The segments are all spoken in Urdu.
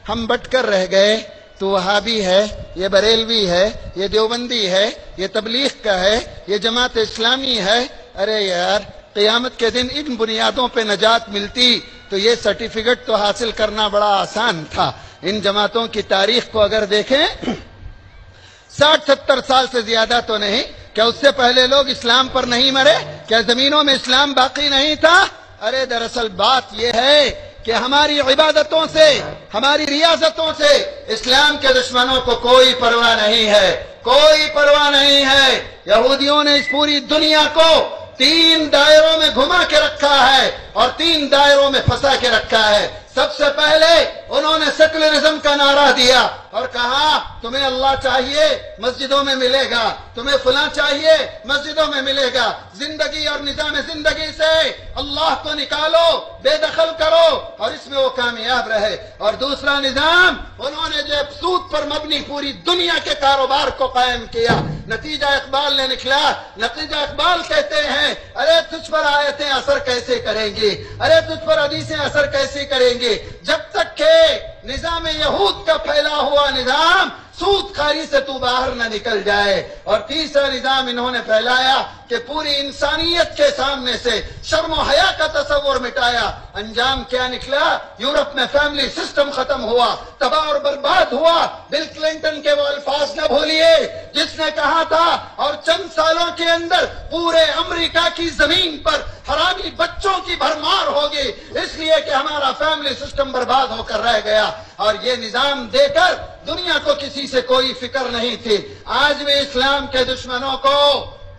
ہم بٹ کر رہ گئے، تو وہابی ہے، یہ بریلوی ہے، یہ دیوبندی ہے، یہ تبلیغ کا ہے، یہ جماعت اسلامی ہے۔ ارے یار، قیامت کے دن ان بنیادوں پہ نجات ملتی تو یہ سرٹیفکیٹ تو حاصل کرنا بڑا آسان تھا۔ ان جماعتوں کی تاریخ کو اگر دیکھیں 60-70 سال سے زیادہ تو نہیں، کیا اس سے پہلے لوگ اسلام پر نہیں مرے؟ کیا زمینوں میں اسلام باقی نہیں تھا؟ ارے دراصل بات یہ ہے کہ ہماری عبادتوں سے، ہماری ریاضتوں سے اسلام کے دشمنوں کو کوئی پرواہ نہیں ہے، کوئی پرواہ نہیں ہے۔ یہودیوں نے اس پوری دنیا کو 3 دائروں میں گھما کے رکھا ہے اور 3 دائروں میں پھنسا کے رکھا ہے۔ سب سے پہلے انہوں نے سیکولرزم کا نعرہ دیا اور کہا تمہیں اللہ چاہیے مسجدوں میں ملے گا، تمہیں فلاں چاہیے مسجدوں میں ملے گا، زندگی اور نظام زندگی سے اللہ کو نکالو، بے دخل کرو اور اس میں وہ کامیاب رہے۔ اور دوسرا نظام انہوں نے جو سود پر مبنی پوری دنیا کے کاروبار کو قائم کیا۔ نتیجہ اقبال نے نکلا، نتیجہ اقبال کہتے ہیں ارے تجھ پر آیتیں اثر کیسے کریں گی، ارے تجھ پر حدیثیں اثر کیسے کریں گی، جب تک کہ نظام یہود کا پھیلا ہوا نظام سود خاری سے تو باہر نہ نکل جائے۔ اور تیسرا نظام انہوں نے پھیلایا کہ پوری انسانیت کے سامنے سے شرم و حیا کا تصور مٹایا۔ انجام کیا نکلا؟ یورپ میں فیملی سسٹم ختم ہوا، تباہ اور برباد ہوا۔ بل کلنٹن کے وہ الفاظ نہ بھولیے جس نے کہا تھا اور چند سالوں کے اندر پورے امریکہ کی زمین پر حرامی بچوں کی بھرمار ہوگی، اس لیے کہ ہمارا فیملی سسٹم برباد ہو کر رہ گیا۔ اور یہ نظام دے کر دنیا کو کسی سے کوئی فکر نہیں تھی۔ آج بھی اسلام کے دشمنوں کو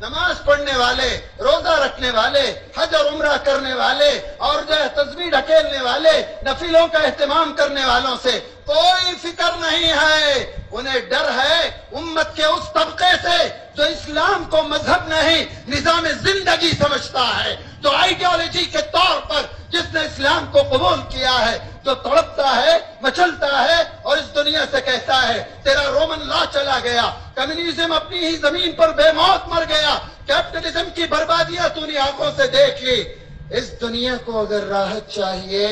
نماز پڑھنے والے، روزہ رکھنے والے، حج اور عمرہ کرنے والے اور جو ہے تسبیح ڈھکیلنے والے، نفلوں کا اہتمام کرنے والوں سے کوئی فکر نہیں ہے۔ انہیں ڈر ہے امت کے اس طبقے سے جو اسلام کو مذہب نہیں نظام زندگی سمجھتا ہے، جو آئیڈیالوجی کے طور پر جس نے اسلام کو قبول کیا ہے، جو تڑپتا ہے، مچلتا ہے اور اس دنیا سے کہتا ہے تیرا رومن لا چلا گیا، کمیونزم اپنی ہی زمین پر بے موت مر گیا، کیپٹلزم کی بربادیاں تو نے آنکھوں سے دیکھ لی۔ اس دنیا کو اگر راحت چاہیے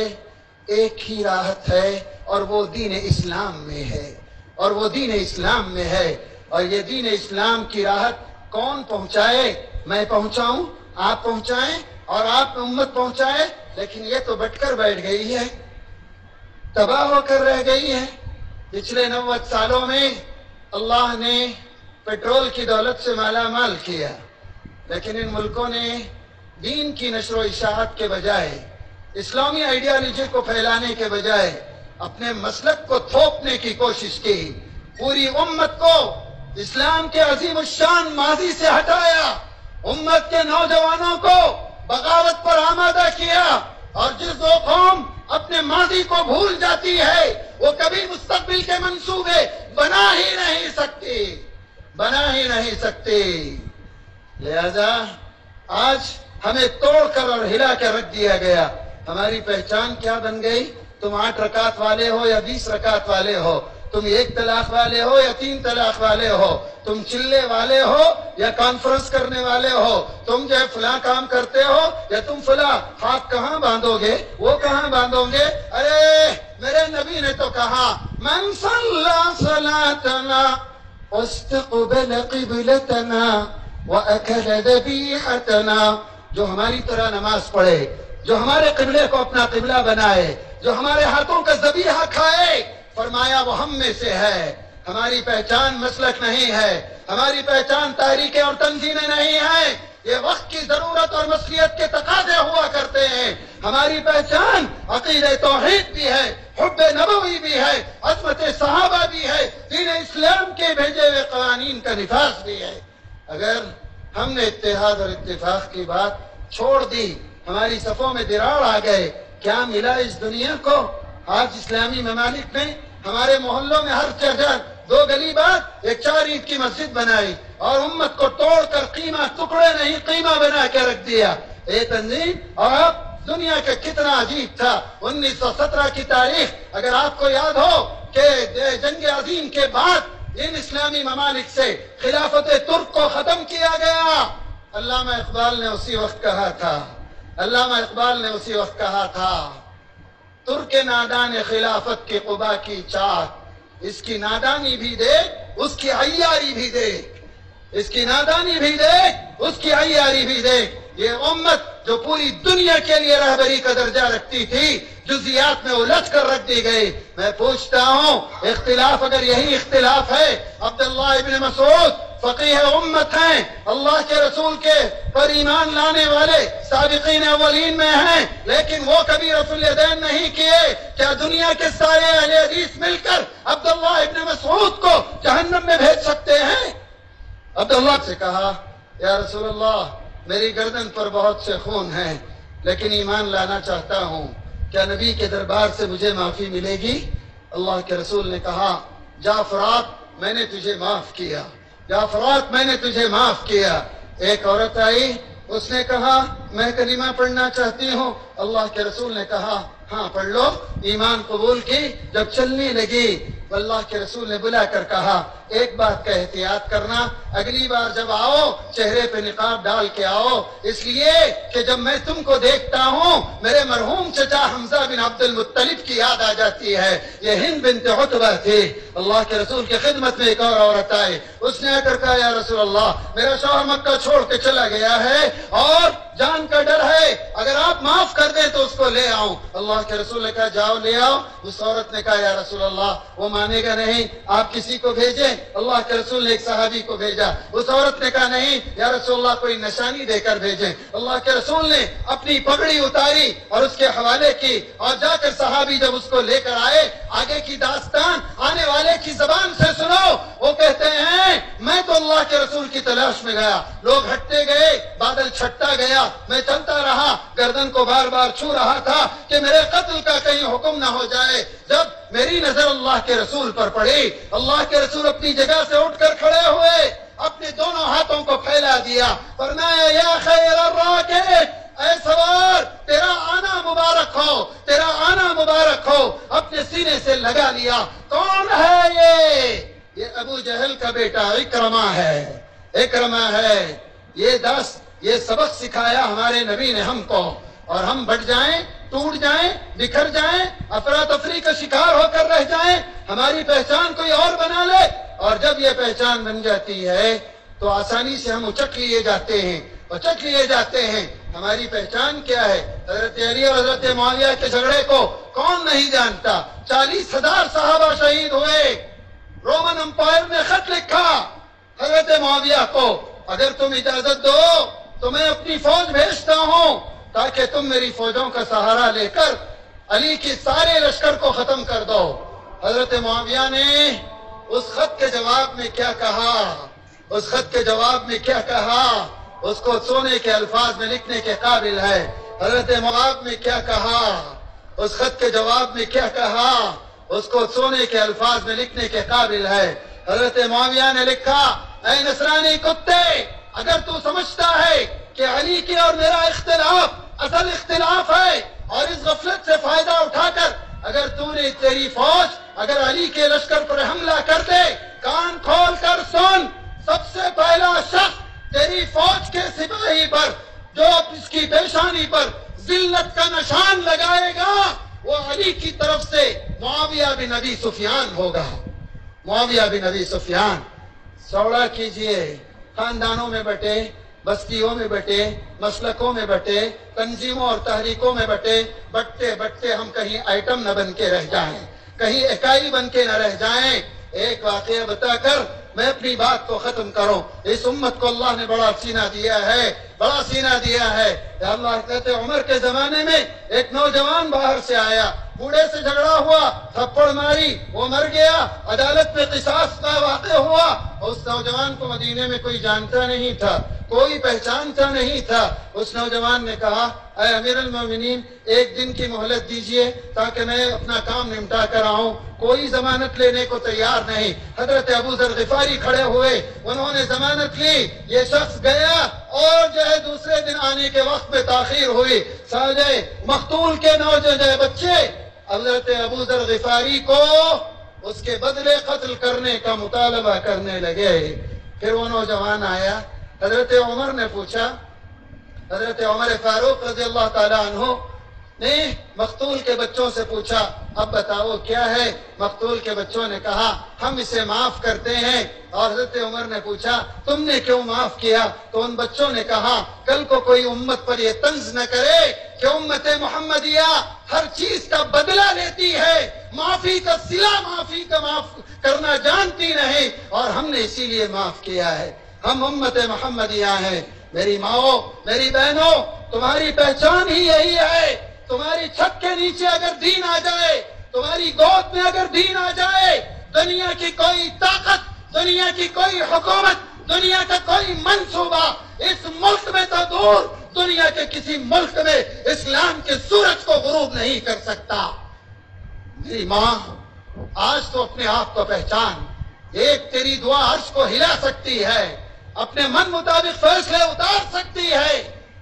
ایک ہی راحت ہے اور وہ دین اسلام میں ہے، اور وہ دین اسلام میں ہے۔ اور یہ دین اسلام کی راحت کون پہنچائے؟ میں پہنچاؤں، آپ پہنچائیں اور آپ امت پہنچائے، لیکن یہ تو بٹ کر بیٹھ گئی ہے، تباہ ہو کر رہ گئی ہے۔ پچھلے 90 سالوں میں اللہ نے پیٹرول کی دولت سے مالا مال کیا، لیکن ان ملکوں نے دین کی نشر و اشاعت کے بجائے، اسلامی آئیڈیالوجی کو پھیلانے کے بجائے اپنے مسلک کو تھوپنے کی کوشش کی، پوری امت کو اسلام کے عظیم الشان ماضی سے ہٹایا، امت کے نوجوانوں کو بغاوت پر آمادہ کیا۔ اور جس وہ قوم اپنے ماضی کو بھول جاتی ہے وہ کبھی مستقبل کے منصوبے بنا ہی نہیں سکتی۔ لہذا آج ہمیں توڑ کر اور ہلا کر رکھ دیا گیا۔ ہماری پہچان کیا بن گئی؟ تم 8 رکعت والے ہو یا 20 رکعت والے ہو، تم 1 طلاق والے ہو یا 3 طلاق والے ہو، تم چلے والے ہو یا کانفرنس کرنے والے ہو، تم جو ہے فلاں کام کرتے ہو یا تم فلاں ہاتھ کہاں باندھو گے، وہ کہاں باندھو گے۔ ارے میرے نبی نے تو کہا من صلی صلاتنا واستقبل قبلتنا واکل ذبیحتنا، جو ہماری طرح نماز پڑھے، جو ہمارے قبلے کو اپنا قبلہ بنائے، جو ہمارے ہاتھوں کا ذبیحہ کھائے، فرمایا وہ ہم میں سے ہے۔ ہماری پہچان مسلک نہیں ہے، ہماری پہچان تحریکیں اور تنظیمیں نہیں ہیں، یہ وقت کی ضرورت اور مسئولیت کے تقاضے ہوا کرتے ہیں۔ ہماری پہچان عقیدہ توحید بھی ہے، حب نبوی بھی ہے، عظمت صحابہ بھی ہے، دین اسلام کے بھیجے ہوئے قوانین کا نفاذ بھی ہے۔ اگر ہم نے اتحاد اور اتفاق کی بات چھوڑ دی، ہماری صفوں میں دراڑ آ گئے، کیا ملا اس دنیا کو؟ آج اسلامی ممالک میں ہمارے محلوں میں ہر جگہ 2 گلی بعد ایک 4 اینٹ کی مسجد بنائی اور امت کو توڑ کر قیمہ، ٹکڑے نہیں قیمہ بنا کے رکھ دیا۔ یہ تنظیم اور اب دنیا کا کتنا عجیب تھا۔ 1917 کی تاریخ اگر آپ کو یاد ہو کہ جنگ عظیم کے بعد ان اسلامی ممالک سے خلافت ترک کو ختم کیا گیا، علامہ اقبال نے اسی وقت کہا تھا، ترک نادان خلافت کے قبا کی چاک، اس کی نادانی بھی دیکھ، اس کی عیاری بھی دیکھ، اس کی نادانی بھی دیکھ، اس کی عیاری بھی دیکھ۔ یہ امت جو پوری دنیا کے لیے رہبری کا درجہ رکھتی تھی، جزیات میں الجھ کر رکھ دی گئی۔ میں پوچھتا ہوں، اختلاف اگر یہی اختلاف ہے، عبداللہ ابن مسعود فقیہ امت ہیں، اللہ کے رسول کے پر ایمان لانے والے سابقین اولین میں ہیں، لیکن وہ کبھی رفع الیدین نہیں کیے۔ کیا دنیا کے سارے اہل حدیث مل کر عبداللہ ابن مسعود کو جہنم میں بھیج سکتے ہیں؟ عبداللہ سے کہا، یا رسول اللہ، میری گردن پر بہت سے خون ہیں، لیکن ایمان لانا چاہتا ہوں، کیا نبی کے دربار سے مجھے معافی ملے گی؟ اللہ کے رسول نے کہا، جا فرات، میں نے تجھے معاف کیا، جا فرات، میں نے تجھے معاف کیا۔ ایک عورت آئی، اس نے کہا، میں کلمہ پڑھنا چاہتی ہوں۔ اللہ کے رسول نے کہا، ہاں پڑھ لو، ایمان قبول کی۔ جب چلنے لگی، اللہ کے رسول نے بلا کر کہا، ایک بات کا احتیاط کرنا، اگلی بار جب آؤ چہرے پہ نقاب ڈال کے آؤ، اس لیے کہ جب میں تم کو دیکھتا ہوں میرے مرحوم چچا حمزہ بن عبد المطلب کی یاد آ جاتی ہے۔ یہ ہند بنت عتبہ تھی۔ اللہ کے رسول کی خدمت میں ایک اور عورت آئی، اس نے آ کر کہا، یا رسول اللہ، میرا شوہر مکہ چھوڑ کے چلا گیا ہے اور جان کا ڈر ہے، اگر آپ معاف کر دیں تو اس کو لے آؤں۔ اللہ کے رسول نے کہا، جاؤ لے آؤ۔ اس عورت نے کہا، یا رسول اللہ، وہ مانے گا نہیں، آپ کسی کو بھیجیں۔ اللہ کے رسول نے ایک صحابی کو بھیجا۔ اس عورت نے کہا، نہیں یا رسول اللہ، کوئی نشانی دے کر بھیجیں۔ اللہ کے رسول نے اپنی پگڑی اتاری اور اس کے حوالے کی، اور جا کر صحابی جب اس کو لے کر آئے، آگے کی داستان آنے والے کی زبان سے سنو۔ وہ کہتے ہیں، میں تو اللہ کے رسول کی تلاش میں گیا، لوگ ہٹتے گئے، بادل چھٹتا گیا، میں چلتا رہا، گردن کو بار بار چھو رہا تھا کہ میرے قتل کا کہیں حکم نہ ہو جائے۔ جب میری نظر اللہ کے رسول پر پڑی، اللہ کے رسول اپنی جگہ سے اٹھ کر کھڑے ہوئے، اپنے دونوں ہاتھوں کو پھیلا دیا، فرمایا، یا خیر الراکب، اے سوار، تیرا آنا مبارک ہو، تیرا آنا مبارک ہو۔ اپنے سینے سے لگا لیا، کون ہے یہ ابو جہل کا بیٹا اکرمہ ہے، اکرمہ ہے۔ یہ سبق سکھایا ہمارے نبی نے ہم کو، اور ہم بٹ جائیں، ٹوٹ جائیں، بکھر جائیں، افراتفری کا شکار ہو کر رہ جائیں، ہماری پہچان کوئی اور بنا لے، اور جب یہ پہچان بن جاتی ہے تو آسانی سے ہم اچک لیے جاتے ہیں، اچک لیے جاتے ہیں۔ ہماری پہچان کیا ہے؟ حضرت علی اور حضرت معاویہ کے جھگڑے کو کون نہیں جانتا؟ 40,000 صحابہ شہید ہوئے۔ رومن امپائر نے خط لکھا حضرت معاویہ کو، اگر تم اجازت دو تو میں اپنی فوج بھیجتا ہوں تاکہ تم میری فوجوں کا سہارا لے کر علی کی سارے لشکر کو ختم کر دو۔ حضرت معاویہ نے اس خط کے جواب میں کیا کہا؟ اس خط کے جواب میں کیا کہا؟ اس کو سونے کے الفاظ میں لکھنے کے قابل ہے۔ حضرت معاویہ نے کیا کہا؟ اس خط کے جواب میں کیا کہا؟ اس کو سونے کے الفاظ میں لکھنے کے قابل ہے۔ حضرت معاویہ نے لکھا، اے نصرانی کتے، اگر تو سمجھتا ہے کہ علی کی اور میرا اختلاف اصل اختلاف ہے، اور اس غفلت سے فائدہ اٹھا کر اگر تو نے تیری فوج اگر علی کے لشکر پر حملہ کر دے، کان کھول کر سن، سب سے پہلا شخص تیری فوج کے سپاہی پر جو اس کی پیشانی پر ذلت کا نشان لگائے گا، وہ علی کی طرف سے معاویہ بن ابی سفیان ہوگا۔ معاویہ بن ابی سفیان۔ سوڑا کیجئے، خاندانوں میں بٹے، بستیوں میں بٹے، مسلکوں میں بٹے، تنظیموں اور تحریکوں میں بٹے، بٹتے بٹتے ہم کہیں آئٹم نہ بن کے رہ جائیں، کہیں اکائی بن کے نہ رہ جائیں۔ ایک واقعہ بتا کر میں اپنی بات کو ختم کروں۔ اس امت کو اللہ نے بڑا سینہ دیا ہے، بڑا سینہ دیا ہے۔ اللہ کہتے عمر کے زمانے میں ایک نوجوان باہر سے آیا، بوڑھے سے جھگڑا ہوا، تھپڑ ماری، وہ مر گیا، عدالت میں قصاص کا واقع ہوا۔ اس نوجوان کو مدینے میں کوئی جانتا نہیں تھا، کوئی پہچانتا نہیں تھا۔ اس نوجوان نے کہا، اے امیر المومنین، ایک دن کی مہلت دیجئے تاکہ میں اپنا کام نمٹا کر آؤں۔ کوئی ضمانت لینے کو تیار نہیں۔ حضرت ابو ذر غفاری کھڑے ہوئے، انہوں نے ضمانت لی، یہ شخص گیا، اور جو ہے دوسرے دن آنے کے وقت میں تاخیر ہوئی۔ ساجے مقتول کے نوجوان بچے حضرت ابو ذر غفاری کو اس کے بدلے قتل کرنے کا مطالبہ کرنے لگے۔ پھر وہ نوجوان آیا، حضرت عمر نے پوچھا، حضرت عمر فاروق رضی اللہ تعالیٰ عنہ نے مقتول کے بچوں سے پوچھا اب بتاؤ کیا ہے؟ مقتول کے بچوں نے کہا ہم اسے معاف کرتے ہیں۔ اور حضرت عمر نے پوچھا تم نے کیوں معاف کیا؟ تو ان بچوں نے کہا کل کو کوئی امت پر یہ طنز نہ کرے کہ امت محمدیہ ہر چیز کا بدلہ لیتی ہے، معافی کا صلہ معافی کا معاف کرنا جانتی نہیں، اور ہم نے اسی لیے معاف کیا ہے۔ ہم امت محمدیہ ہیں۔ میری ماؤں، میری بہنوں، تمہاری پہچان ہی یہی ہے۔ تمہاری چھت کے نیچے اگر دین آ جائے، تمہاری گود میں اگر دین آ جائے، دنیا کی کوئی طاقت، دنیا کی کوئی حکومت، دنیا کا کوئی منصوبہ اس ملک میں تو دور، دنیا کے کسی ملک میں اسلام کے سورج کو غروب نہیں کر سکتا۔ میری ماں، آج تو اپنے آپ کو پہچان، ایک تیری دعا عرش کو ہلا سکتی ہے، اپنے من مطابق فیصلے اتار سکتی ہے۔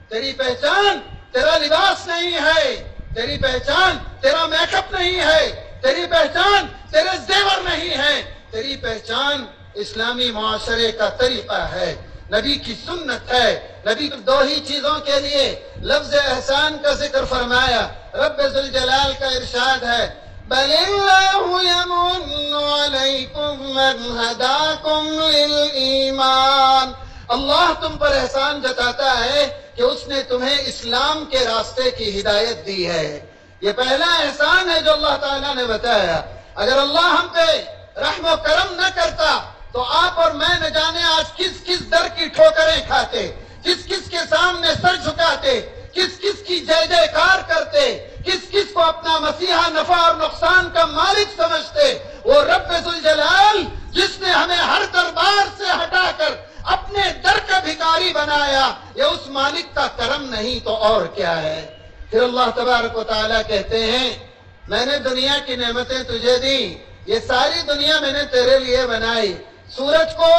تیری پہچان تیرا لباس نہیں ہے، تیری پہچان تیرا میک اپ نہیں ہے، تیری پہچان تیرے زیور نہیں ہے، تیری پہچان اسلامی معاشرے کا طریقہ ہے، نبی کی سنت ہے۔ نبی دو ہی چیزوں کے لیے لفظ احسان کا ذکر فرمایا۔ رب ذوالجلال کا ارشاد ہے بل اللہ یمن علیکم ان ہداکم للایمان، اللہ تم پر احسان جتاتا ہے کہ اس نے تمہیں اسلام کے راستے کی ہدایت دی ہے۔ یہ پہلا احسان ہے جو اللہ تعالیٰ نے بتایا۔ اگر اللہ ہم پہ رحم و کرم نہ کرتا تو آپ اور میں نہ جانے آج کس کس در کی ٹھوکریں کھاتے، کس کس کے سامنے سر جھکاتے، کس کس کی جے جے کار کرتے، کس کس کو اپنا مسیحا نفع اور نقصان کا مالک سمجھتے۔ وہ رب ذوالجلال جس نے ہمیں ہر دربار سے ہٹا کر اپنے در کا بھکاری بنایا، یہ اس مالک کا کرم نہیں تو اور کیا ہے؟ پھر اللہ تبارک و تعالیٰ کہتے ہیں میں نے دنیا کی نعمتیں تجھے دی، یہ ساری دنیا میں نے تیرے لیے بنائی۔ سورج کو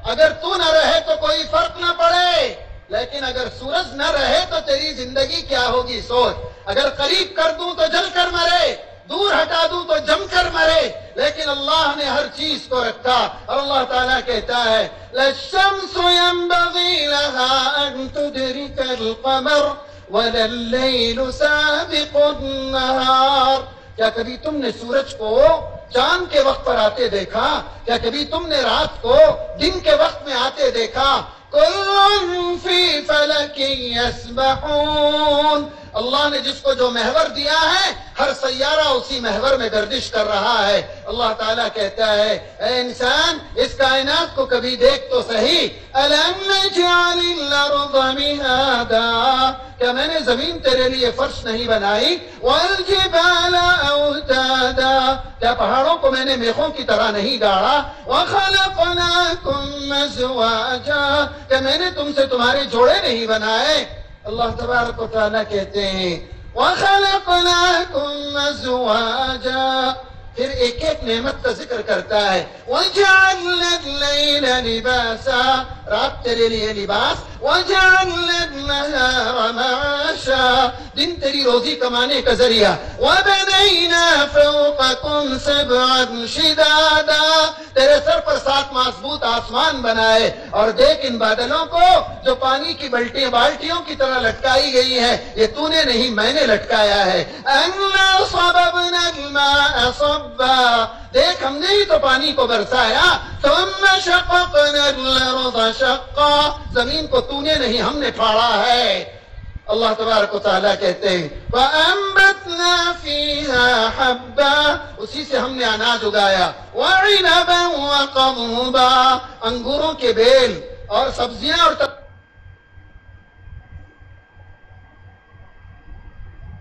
اگر تو نہ رہے تو کوئی فرق نہ پڑے، لیکن اگر سورج نہ رہے تو تیری زندگی کیا ہوگی سوچ۔ اگر قریب کر دوں تو جل کر مرے، دور ہٹا دوں تو جم کر مرے، لیکن اللہ نے ہر چیز کو رکھا۔ اور اللہ تعالیٰ کہتا ہے لَلشَّمْسُ يَنبَغِي لَهَا أَن تُدْرِكَ الْقَمَرَ وَلَا اللَّيْلُ سَابِقُ النَّهَارِ، کیا کبھی تم نے سورج کو چاند کے وقت پر آتے دیکھا؟ کیا کبھی تم نے رات کو دن کے وقت میں آتے دیکھا؟ كُلٌّ فِي فَلَكٍ يَسْبَحُونَ، اللہ نے جس کو جو محور دیا ہے ہر سیارہ اسی محور میں گردش کر رہا ہے۔ اللہ تعالیٰ کہتا ہے اے انسان اس کائنات کو کبھی دیکھ تو صحیح۔ أَلَمْ نَجْعَلِ الْأَرْضَ مِهَادًا، کیا میں نے زمین تیرے لیے فرش نہیں بنائی؟ وَالْجِبَالَ أَوْتَادًا، کیا پہاڑوں کو میں نے میخوں کی طرح نہیں گاڑا؟ وَخَلَقْنَاكُمْ أَزْوَاجًا، کیا میں نے تم سے تمہارے جوڑے نہیں بنائے؟ اللہ تبارک و تعالیٰ کہتے ہیں وَخَلَقْنَاكُمْ أَزْوَاجًا، پھر ایک ایک نعمت کا ذکر کرتا ہے۔ وَجَعَلْنَا اللَّيْلَ لِبَاسًا، رات تیرے لیے لباس۔ وَجَعَلْنَا النَّهَارَ مَعَاشًا، دن تیری روزی کمانے کا ذریعہ۔ وَبَنَيْنَا فَوْقَكُمْ سَبْعًا شِدَادًا، تیرے سر پر 7 مضبوط آسمان بنائے۔ اور دیکھ ان بادلوں کو جو پانی کی بالٹیوں کی طرح لٹکائی گئی ہے، یہ تو نے نہیں میں نے لٹکایا ہے۔ أَنَّا صَبَبْنَا الْمَاءَ صَبًّا، دیکھ ہم نے ہی تو پانی کو برسایا۔ ثُمَّ شَقَقْنَا الْأَرْضَ شَقًّا، زمین کو تو نے نہیں ہم نے پھاڑا ہے۔ اللہ تبارک و تعالیٰ کہتے ہیں وَأَنبَتْنَا فِيهَا حَبًّا، اسی سے ہم نے اناج اگایا۔ وَعِنَبًا وَقَضْبًا، انگوروں کے بیل اور سبزیاں اور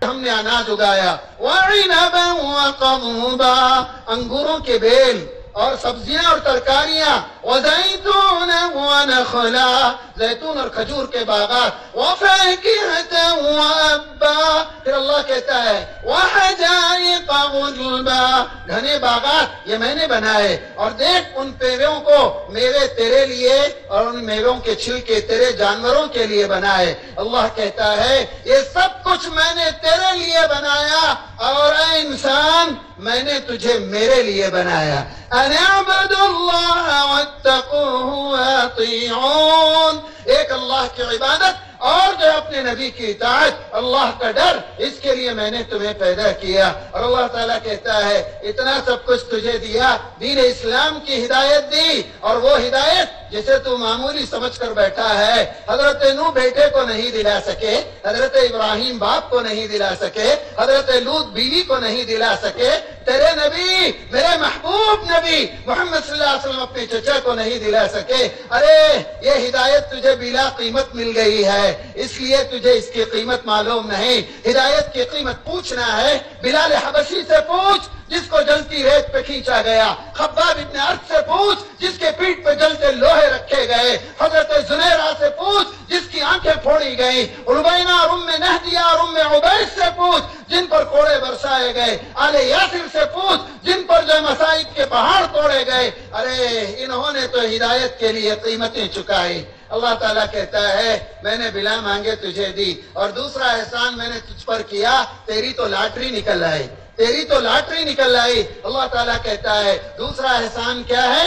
ہم نے اناج اگایا۔ وَعِنَبًا وَقَضْبًا، انگوروں کے بیل اور سبزیاں اور ترکاریاں۔ وَزَيْتُونًا وَنَخْلًا، زیتون اور کھجور کے باغات۔ وَفَاكِهَةً وَأَبًّا، پھر اللہ کہتا ہے وَحَدَائِقَ غُلْبًا، گھنے باغات یہ میں نے بنائے۔ اور دیکھ ان پیڑوں کو میوے تیرے لیے اور ان میووں کے چھلکے تیرے جانوروں کے لیے بنائے۔ اللہ کہتا ہے یہ سب کچھ میں نے تیرے لیے بنایا، اور اے انسان میں نے تجھے میرے لیے بنایا۔ أَنِ اعْبُدُوا اللَّهَ وَاتَّقُوهُ وَأَطِيعُونِ، ایک اللہ کی عبادت اور جو اپنے نبی کی اطاعت، اللہ کا ڈر، اس کے لیے میں نے تمہیں پیدا کیا۔ اور اللہ تعالیٰ کہتا ہے اتنا سب کچھ تجھے دیا، دین اسلام کی ہدایت دی، اور وہ ہدایت جسے تو معمولی سمجھ کر بیٹھا ہے، حضرت نوح بیٹے کو نہیں دلا سکے، حضرت ابراہیم باپ کو نہیں دلا سکے، حضرت لوط بیوی کو نہیں دلا سکے، تیرے نبی، میرے محبوب نبی محمد صلی اللہ علیہ وسلم اپنے چچا کو نہیں دلا سکے۔ ارے یہ ہدایت تجھے بلا قیمت مل گئی ہے، اس لیے تجھے اس کی قیمت معلوم نہیں۔ ہدایت کی قیمت پوچھنا ہے، بلال حبشی سے پوچھ جس کو جلتی ریت پہ کھینچا گیا، خباب ابن ارد سے پوچھ جس کے پیٹ پہ جلتے لوہے رکھے گئے، حضرت زنیرہ سے پوچھ جس کی آنکھیں پھوڑی گئیں، ربینہ اور ام نہدیہ اور ام عبید سے پوچھ جن پر کوڑے برسائے گئے، آل یاسر سے پوچھ جن پر جو مصائب کے پہاڑ توڑے گئے۔ ارے انہوں نے تو ہدایت کے لیے قیمتیں چکائی۔ اللہ تعالیٰ کہتا ہے میں نے بلا مانگے تجھے دی، اور دوسرا احسان میں نے تجھ پر کیا، تیری تو لاٹری نکل آئی، تیری تو لاٹری نکل آئی۔ اللہ تعالیٰ کہتا ہے دوسرا احسان کیا ہے؟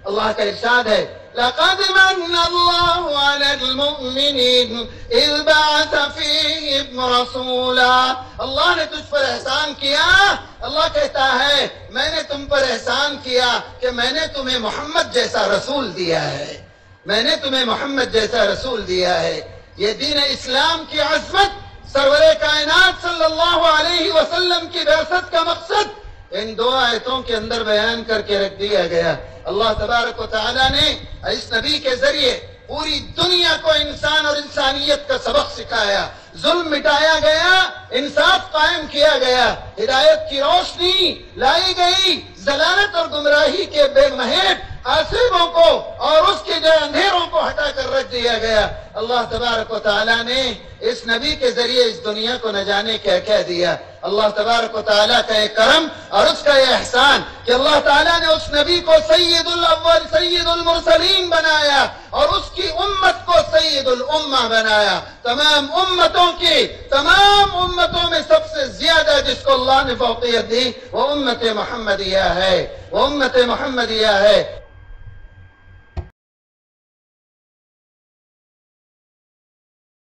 اللہ کا ارشاد ہے لَقَدْ مَنَّ اللَّهُ عَلَى الْمُؤْمِنِينَ إِذْ بَعَثَ فِيهِمْ رَسُولًا۔ اللہ نے تجھ پر احسان کیا۔ اللہ کہتا ہے میں نے تم پر احسان کیا کہ میں نے تمہیں محمد جیسا رسول دیا ہے، میں نے تمہیں محمد جیسا رسول دیا ہے۔ یہ دین اسلام کی عظمت، سرور کائنات صلی اللہ علیہ وسلم کی بعثت کا مقصد ان دو آیتوں کے اندر بیان کر کے رکھ دیا گیا۔ اللہ تبارک و تعالیٰ نے اس نبی کے ذریعے پوری دنیا کو انسان اور انسانیت کا سبق سکھایا، ظلم مٹایا گیا، انصاف قائم کیا گیا، ہدایت کی روشنی لائی گئی، ضلالت اور گمراہی کے بے مہیب آسیبوں کو اور اس کے جو اندھیروں کو ہٹا کر رکھ دیا گیا۔ اللہ تبارک و تعالیٰ نے اس نبی کے ذریعے اس دنیا کو نہ جانے کیا کہہ دیا۔ اللہ تبارک و تعالیٰ کا ایک کرم اور اس کا یہ احسان کہ اللہ تعالیٰ نے اس نبی کو سید الاول سید المرسلین بنایا، اور اس کی امت کو سید الامہ بنایا۔ تمام امتوں میں سب سے زیادہ جس کو اللہ نے فوقیت دی وہ امت محمدیہ ہے، وہ امت محمدیہ ہے۔